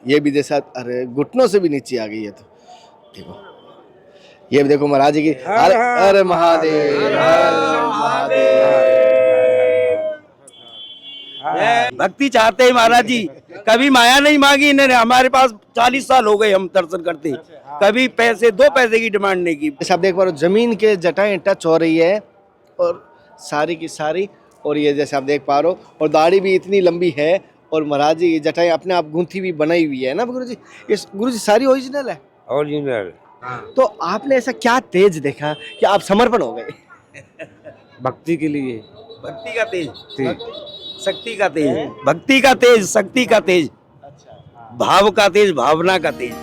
ये भी जैसा, अरे घुटनों से भी नीचे आ गई है। तो देखो, ये भी देखो महाराज जी की, अरे अरे महादेव, हर महादेव। भक्ति चाहते हैं महाराज जी, कभी माया नहीं मांगी इन्होंने। हमारे पास 40 साल हो गए हम दर्शन करते, कभी पैसे 2 पैसे की डिमांड नहीं की। जैसे आप देख पा रहे हो जमीन के जटाएं टच हो रही है और सारी की सारी, और ये जैसे आप देख पा रहे हो, और दाढ़ी भी इतनी लंबी है, और महाराज जी ये जटाएं अपने आप गूंथी भी बनाई हुई है ना गुरु जी। ये गुरु जी सारी ओरिजिनल है। ओरिजिनल। तो आपने ऐसा क्या तेज देखा कि आप समर्पण हो गए? भक्ति के लिए, भक्ति का तेज, शक्ति का तेज, भक्ति का तेज, शक्ति का तेज, भाव का तेज, भावना का तेज।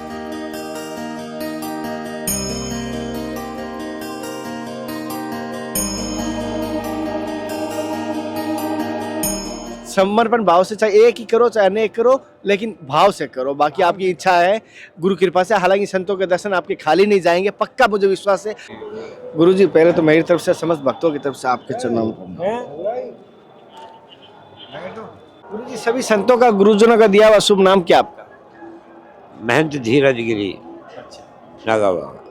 समर्पण भाव से, चाहे एक ही करो चाहे अनेक करो, लेकिन भाव से करो। बाकी आपकी इच्छा है गुरु कृपा से। हालांकि संतों के दर्शन आपके खाली नहीं जाएंगे, पक्का मुझे विश्वास है। गुरु जी पहले तो मेरी तरफ से, समस्त भक्तों की तरफ से आपके चरणों में। गुरु जी सभी संतों का, गुरुजनों का दिया हुआ शुभ नाम क्या आपका? महंत धीरज गिरी नागा बाबा।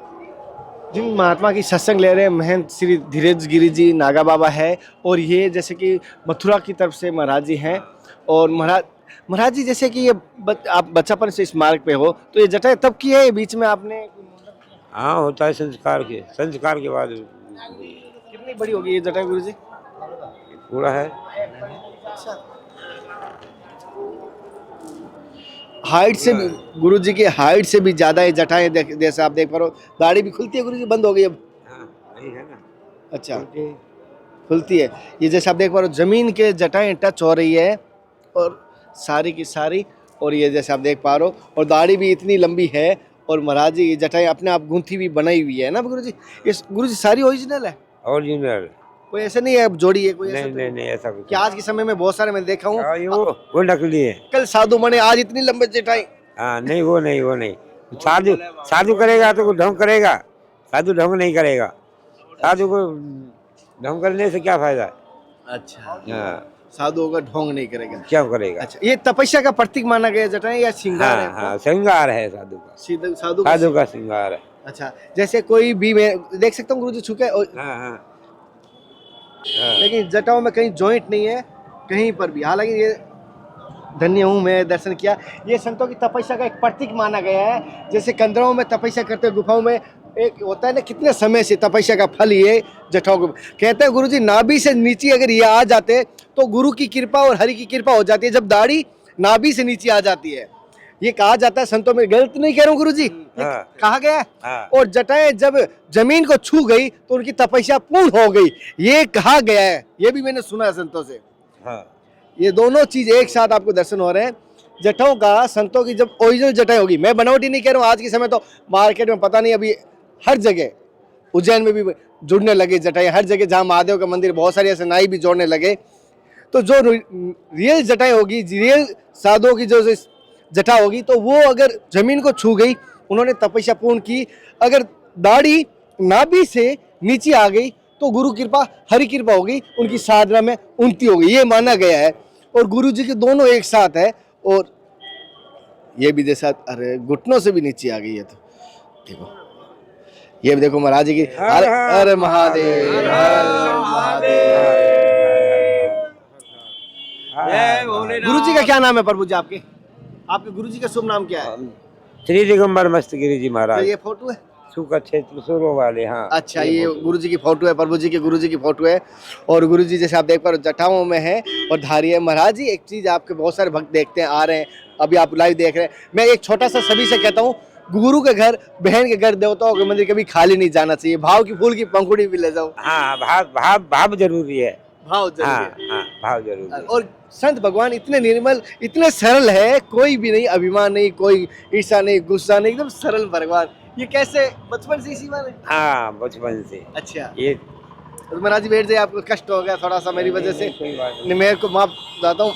जिन महात्मा की सत्संग ले रहे हैं महंत श्री धीरज गिरी जी नागा बाबा है, और ये जैसे कि मथुरा की तरफ से महाराज जी हैं। और महाराज जी जैसे कि ये आप बच्चापन से इस मार्ग पे हो, तो ये जटाएं तब की है, बीच में आपने? हाँ, होता है संस्कार के बाद। कितनी बड़ी होगी ये जटाएं गुरु जी? पूरा है। हाइट से भी, गुरु जी की हाइट से भी ज्यादा ये जटाएं जैसे आप देख पा रहे हो। दाढ़ी भी खुलती है गुरु जी, बंद हो गई अब? हाँ, नहीं है ना। अच्छा, खुलती है। ये जैसे आप देख पा रहे हो जमीन के जटाएं टच हो रही है और सारी की सारी, और ये जैसे आप देख पा रहे हो, और दाढ़ी भी इतनी लंबी है, और महाराज जी ये जटाएं अपने आप गूंथी भी बनाई हुई है ना गुरु जी। ये गुरु जी सारी ओरिजिनल है? ओरिजिनल। कोई ऐसा नहीं है जोड़ी है कोई? नहीं ऐसा तो नहीं नहीं, ऐसा कुछ कि आज के समय में बहुत सारे मैं देखा हूँ, वो नकली है। कल साधु बने, आज इतनी लंबे जटाएं। हाँ, नहीं वो नहीं। साधु करेगा तो ढोंग करेगा, साधु ढोंग नहीं करेगा। साधु को ढोंग करने से क्या फायदा? अच्छा, हाँ, साधुओं का ढोंग नहीं करेगा, क्या करेगा? अच्छा, ये तपस्या का प्रतीक माना गया जटाएं या श्रृंगार है? हाँ, श्रृंगार है साधु का। साधु का श्रृंगार है। अच्छा, जैसे कोई भी मैं देख सकता हूँ गुरु जी छुके, हाँ। लेकिन जटाओं में कहीं जॉइंट नहीं है कहीं पर भी। हालांकि ये धन्य हूँ मैं, दर्शन किया। ये संतों की तपस्या का एक प्रतीक माना गया है। जैसे कंदरों में तपस्या करते, गुफाओं में एक होता है ना, कितने समय से तपस्या का फल ये जटाओं को कहते हैं। गुरु जी नाभि से नीचे अगर ये आ जाते तो गुरु की कृपा और हरि की कृपा हो जाती है। जब दाढ़ी नाभि से नीचे आ जाती है, ये कहा जाता है संतों में, गलत नहीं कह रहा हूँ गुरु जी, कहा गया है। और जटाएं जब जमीन को छू गई तो उनकी तपस्या पूर्ण हो गई, ये कहा गया है। ये भी मैंने सुना है संतों से। ये दोनों चीज एक साथ आपको दर्शन हो रहे हैं। जटाओं का, संतों की जब ओरिजिनल जटाएं होगी, मैं बनावटी नहीं कह रहा हूँ। आज के समय तो मार्केट में पता नहीं, अभी हर जगह, उज्जैन में भी जुड़ने लगे जटाएं, हर जगह जहाँ महादेव का मंदिर, बहुत सारे ऐसे नाई भी जोड़ने लगे। तो जो रियल जटाएं होगी, रियल साधुओं की जो जटा होगी, तो वो अगर जमीन को छू गई, उन्होंने तपस्या पूर्ण की, अगर दाढ़ी नाभि से नीचे आ गई तो गुरु कृपा हरि कृपा होगी, उनकी साधना में उन्नति होगी, ये माना गया है। और गुरु जी के दोनों एक साथ है। और ये भी जैसा, अरे घुटनों से भी नीचे आ गई है। तो देखो, ये भी देखो महाराज जी की, अरे महादेव, हर महादेव। गुरु जी का क्या नाम है प्रभु जी आपके? आपके गुरु जी का शुभ नाम क्या है? श्री दिगंबर मस्त गिरी जी महाराज। ये फोटो है सुका क्षेत्र सुरों वाले। हाँ, अच्छा, ये गुरु जी की फोटो है, प्रभु जी के गुरु जी की फोटो है। और गुरु जी जैसे आप देख पा रहे हो जटाओं में है और धारी है। महाराज जी एक चीज आपके बहुत सारे भक्त देखते हैं, आ रहे हैं, अभी आप लाइव देख रहे हैं। मैं एक छोटा सा सभी से कहता हूँ, गुरु के घर, बहन के घर, देवताओं के मंदिर कभी खाली नहीं जाना चाहिए। भाव की फूल की पंखुड़ी भी ले जाओ। हाँ, भाव जरूरी है। भाव जरूरी है। हाँ, भाव जरूरी है। और संत भगवान इतने निर्मल, इतने सरल है, कोई भी नहीं अभिमान नहीं, कोई ईर्षा नहीं, गुस्सा नहीं, एकदम सरल भगवान। ये कैसे बचपन से इसी बात है? हाँ, बचपन से। अच्छा, ये तो महाराज जी बैठ जाइए, आपको कष्ट हो गया थोड़ा सा मेरी वजह से, मेरे को माफ जाता हूँ।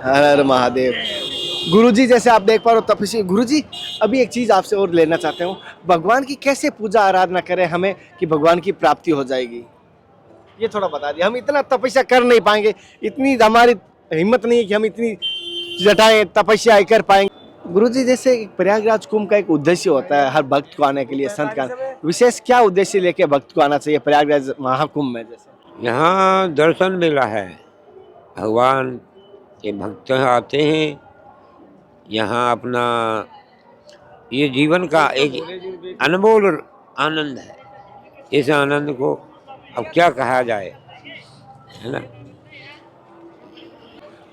हर हर महादेव। गुरुजी जैसे आप देख पा रहे हो तपस्वी गुरुजी, अभी एक चीज आपसे और लेना चाहते हूँ, भगवान की कैसे पूजा आराधना करें हमें कि भगवान की प्राप्ति हो जाएगी, ये थोड़ा बता दिए। हम इतना तपस्या कर नहीं पाएंगे, इतनी हमारी हिम्मत नहीं है कि हम इतनी जटाएं तपस्या कर पाएंगे। गुरुजी, जैसे प्रयागराज कुंभ का एक उद्देश्य होता है हर भक्त को आने के लिए, संत का विशेष क्या उद्देश्य लेके भक्त को आना चाहिए प्रयागराज महाकुंभ में? जैसे यहाँ दर्शन मेला है, भगवान के भक्त आते हैं यहाँ, अपना ये जीवन का एक अनमोल आनंद है। इस आनंद को अब क्या कहा जाए, है ना।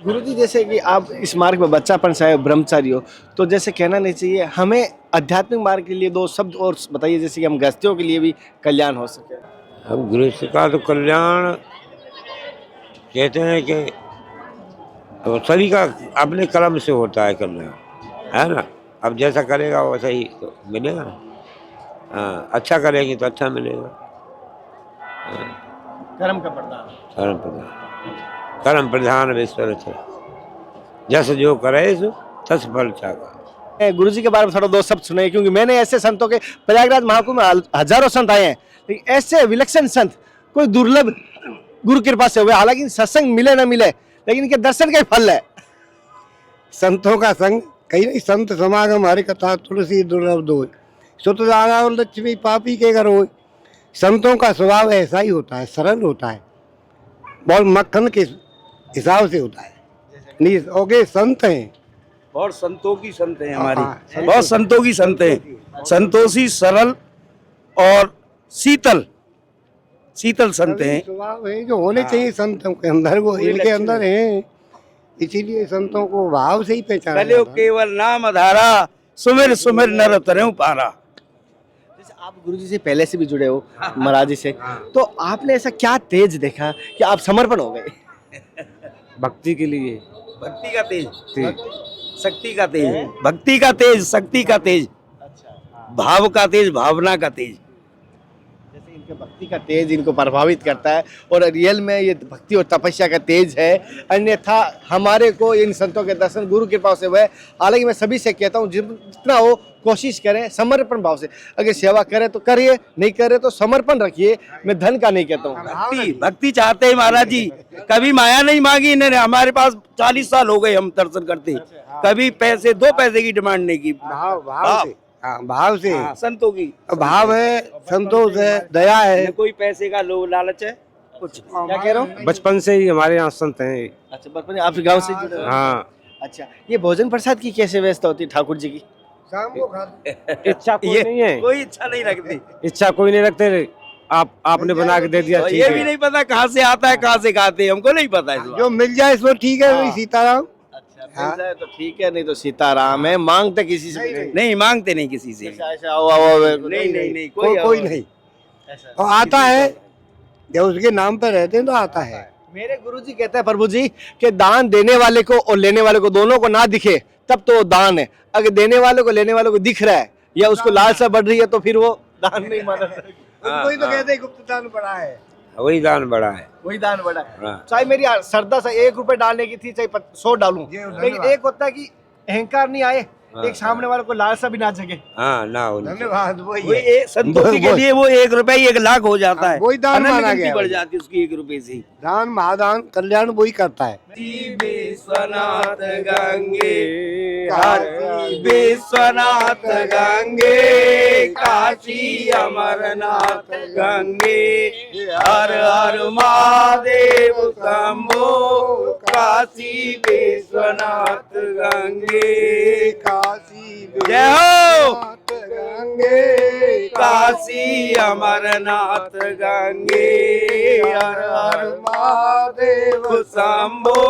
गुरुजी, जैसे कि आप इस मार्ग में बच्चापन से आए, ब्रह्मचारी हो, तो जैसे कहना नहीं चाहिए, हमें आध्यात्मिक मार्ग के लिए दो शब्द और बताइए, जैसे कि हम गृहस्थियों के लिए भी कल्याण हो सके। अब गृहस्थ का तो कल्याण कहते हैं कि अब सभी का अपने कर्म से होता है कल्याण, है ना। अब जैसा करेगा वैसा ही तो मिलेगा ना। हाँ, अच्छा करेंगे तो अच्छा मिलेगा। कर्म का प्रदान, कर्म प्रधान, कर्म प्रधान विश्व रचना, जस जो करे सो तस फल चाका। गुरुजी के बारे में थोड़ा दो शब्द सुनाइए, क्योंकि मैंने ऐसे संतों के प्रयागराज महाकुंभ में हजारों संत आए हैं, लेकिन ऐसे विलक्षण संत कोई दुर्लभ गुरु कृपा से हुए। हालांकि सत्संग मिले ना मिले, लेकिन इनके दर्शन का ही फल है। संतों का संग कहीं नहीं, संत समागम हरि कथा तुलसी दुर्लभ दो, सुत दारा लक्ष्मी पापी के घर हो। संतों का स्वभाव ऐसा ही होता है, सरल होता है, बहुत मक्खन के हिसाब से होता है। नहीं ओके, संत हैं, बहुत संतों की संत हैं हाँ, हमारी, बहुत संतों की संत हैं, संतोषी, सरल और शीतल संत हैं। स्वभाव है जो होने चाहिए संतों के अंदर, वो इनके अंदर है, इसीलिए संतों को भाव से ही पहचाना कलियो जाता है। केवल नाम आधारा, सुमिर सुमिर नर तरहु पारा। जैसे आप गुरुजी से पहले से भी जुड़े हो, महाराज जी से, तो आपने ऐसा क्या तेज देखा कि आप समर्पण हो गए? भक्ति के लिए, भक्ति का तेज, शक्ति का तेज, भक्ति का तेज, शक्ति का तेज, भाव का तेज, भावना का तेज। जैसे इनके भक्ति का तेज इनको प्रभावित करता है, और रियल में ये भक्ति और तपस्या का तेज है। अन्यथा हमारे को इन संतों के दर्शन गुरु कृपा से हुए। हालांकि मैं सभी से कहता हूँ, जितना हो कोशिश करें समर्पण भाव से, अगर सेवा करें तो करिए, नहीं करे तो समर्पण रखिए। मैं धन का नहीं कहता हूँ। भक्ति चाहते हैं महाराज जी, कभी माया नहीं मांगी इन्होंने। हमारे पास 40 साल हो गए हम दर्शन करते, कभी पैसे 2 पैसे की डिमांड नहीं की। भाव भाव से, हाँ, भाव से, हाँ, संतों की भाव है, संतोष है, दया है। न कोई पैसे का लोभ लालच है, कुछ नहीं। क्या कह रहा हूँ? बचपन से ही हमारे यहाँ संत हैं। अच्छा, बचपन आप गाँव से जुड़े हो? हाँ, अच्छा, ये भोजन प्रसाद की कैसे व्यवस्था होती है ठाकुर जी की? शाम को खाते इच्छा कोई नहीं है, कोई इच्छा नहीं रखती, इच्छा कोई नहीं रखते, आपने बना के दे दिया, और ठीक ये भी है। नहीं पता कहाँ से आता है, कहाँ से खाते हैं, हमको नहीं पता है इस बात। जो मिल जाए इसको ठीक है, वही सीताराम। अच्छा, मिल जाए तो ठीक है, नहीं तो सीताराम है। मांगते किसी से भी नहीं। नहीं मांगते नहीं किसी से, ऐसा ऐसा आओ आओ आओ, नहीं नहीं नहीं, कोई नहीं, ऐसा। और आता है जब उसके नाम पे रहते हैं तो आता है। मेरे गुरुजी कहते हैं प्रभु जी कि दान देने वाले को और लेने वाले को दोनों को ना दिखे तब तो वो दान है। अगर देने वाले को लेने वाले को दिख रहा है या उसको लालसा बढ़ रही है तो फिर वो दान नहीं माना जाएगा। उनको ही तो कहते हैं गुप्त दान बड़ा है। वही दान बड़ा है। वही दान बड़ा है। हाँ। चाहे मेरी श्रद्धा से 1 रुपए डालने की थी, चाहे 100 डालूं, लेकिन एक होता है कि अहंकार नहीं आए, एक सामने वाले को लालसा भी ना जगे। हाँ, ना हो। धन्यवाद, वही वही है। एक संतोषी के लिए वो 1 रुपए 1 लाख हो जाता है, वही दान अनंत माना गिनती गया बढ़ है। जाती है उसकी 1 रुपए से। दान महादान कल्याण वही करता है। विश्वनाथ गंगे, काशी विश्वनाथ गंगे, काशी अमरनाथ गंगे, हर हर महादेव शंभो, काशी विश्वनाथ गंगे, काशी जय हो। विश्वनाथ गंगे, काशी अमरनाथ गंगे, हर हर महादेव शंभो,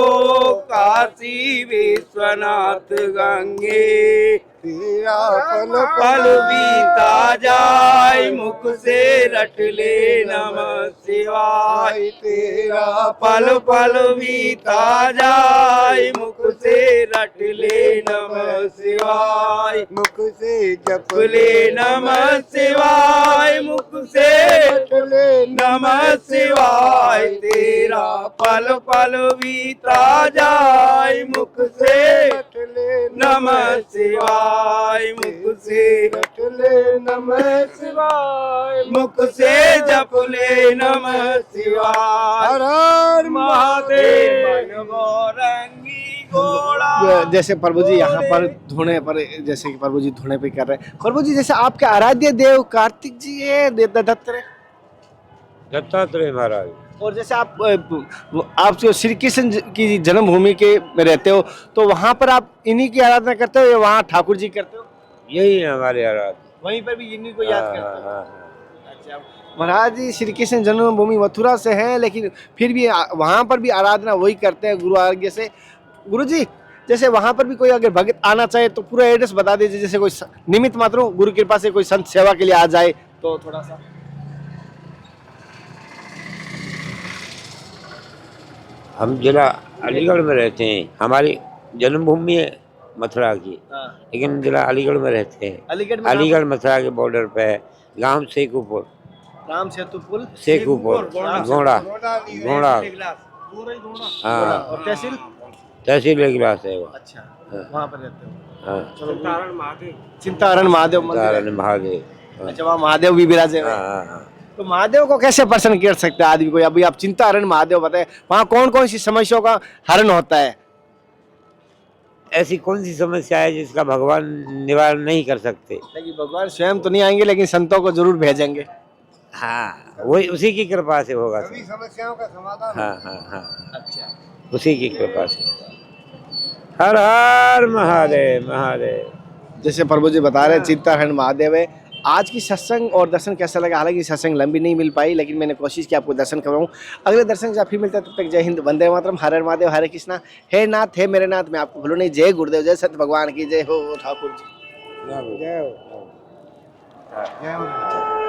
काशी विश्वनाथ गंगे। तेरा पल पल बीता जाय, मुख से रट ले नमः शिवाय। तेरा पल पल बीता जाय, मुख से रट ले नमः शिवाय। मुख से जप ले नमः शिवाय, मुख से ले नमः शिवाय। तेरा पल पल बीता जाय, मुख से ले नमः शिवाय, मुख से ले नमः शिवाय, मुख से जप ले नमः शिवाय, हर हर महादेव महादेव। मन गौरंगी घोड़ा। जैसे प्रभु जी यहाँ पर धुने पर, जैसे कि प्रभु जी धुने पे कर रहे हैं, प्रभु जी जैसे आपके आराध्य देव कार्तिक जी है, दत्तात्रेय महाराज। और जैसे आप जो श्री कृष्ण की जन्मभूमि के में रहते हो, तो वहाँ पर आप इन्हीं की आराधना करते हो या वहाँ ठाकुर जी करते हो? यही है हमारे आराध्य। वहीं पर भी इन्हीं को याद हाँ, करते हो? हाँ। अच्छा, महाराज जी श्री कृष्ण जन्मभूमि मथुरा से हैं, लेकिन फिर भी वहाँ पर भी आराधना वही करते हैं गुरु आज्ञा से। गुरु जी जैसे वहाँ पर भी कोई अगर भक्त आना चाहे तो पूरा एड्रेस बता दीजिए, जैसे कोई निमित्त मात्र हो, गुरु कृपा से कोई संत सेवा के लिए आ जाए तो थोड़ा सा। हम जिला अलीगढ़ में रहते हैं, हमारी जन्मभूमि है मथुरा की, लेकिन जिला अलीगढ़ में रहते हैं। अलीगढ़ में अलीगढ़ मथुरा के बॉर्डर पे है, गांव शेखुपुर, राम सेतु पुल, शेखुपुर, घोड़ा घोड़ा, हाँ, और तहसील। तहसील एग्लास है वो। अच्छा, हाँ। वहाँ पर रहते हो। हाँ, चिंतारण महादेव मंदिर है। तारण महादेव। हाँ, अच्छा, वहाँ महादेव भी विराजे हुए हैं। हाँ, हाँ। तो महादेव को कैसे प्रसन्न कर सकते हैं आदमी को? अभी आप चिंतारण महादेव बताए, वहाँ कौन कौन सी समस्याओं का हरण होता है? ऐसी कौन सी समस्या है जिसका भगवान निवारण नहीं कर सकते? लेकिन भगवान स्वयं तो नहीं आएंगे, लेकिन संतों को जरूर भेजेंगे। हाँ, वही उसी की कृपा से होगा। सभी समस्याओं का समाधान हाँ, हाँ, हाँ, अच्छा, उसी की कृपा से होगा। हर हर महादेव महादेव। जैसे प्रभु जी बता रहे चिंतारण महादेव है। आज की सत्संग और दर्शन कैसा लगा? हालांकि सत्संग लंबी नहीं मिल पाई, लेकिन मैंने कोशिश की आपको दर्शन करवाऊं। अगले दर्शन से फिर मिलता है, तब तक जय हिंद, वंदे मातरम, हर हर महादेव, हरे कृष्णा। हे नाथ, हे मेरे नाथ, मैं आपको भूलूं नहीं। जय गुरुदेव, जय सत्य भगवान की जय हो ठाकुर जी। जय हो। जय हो।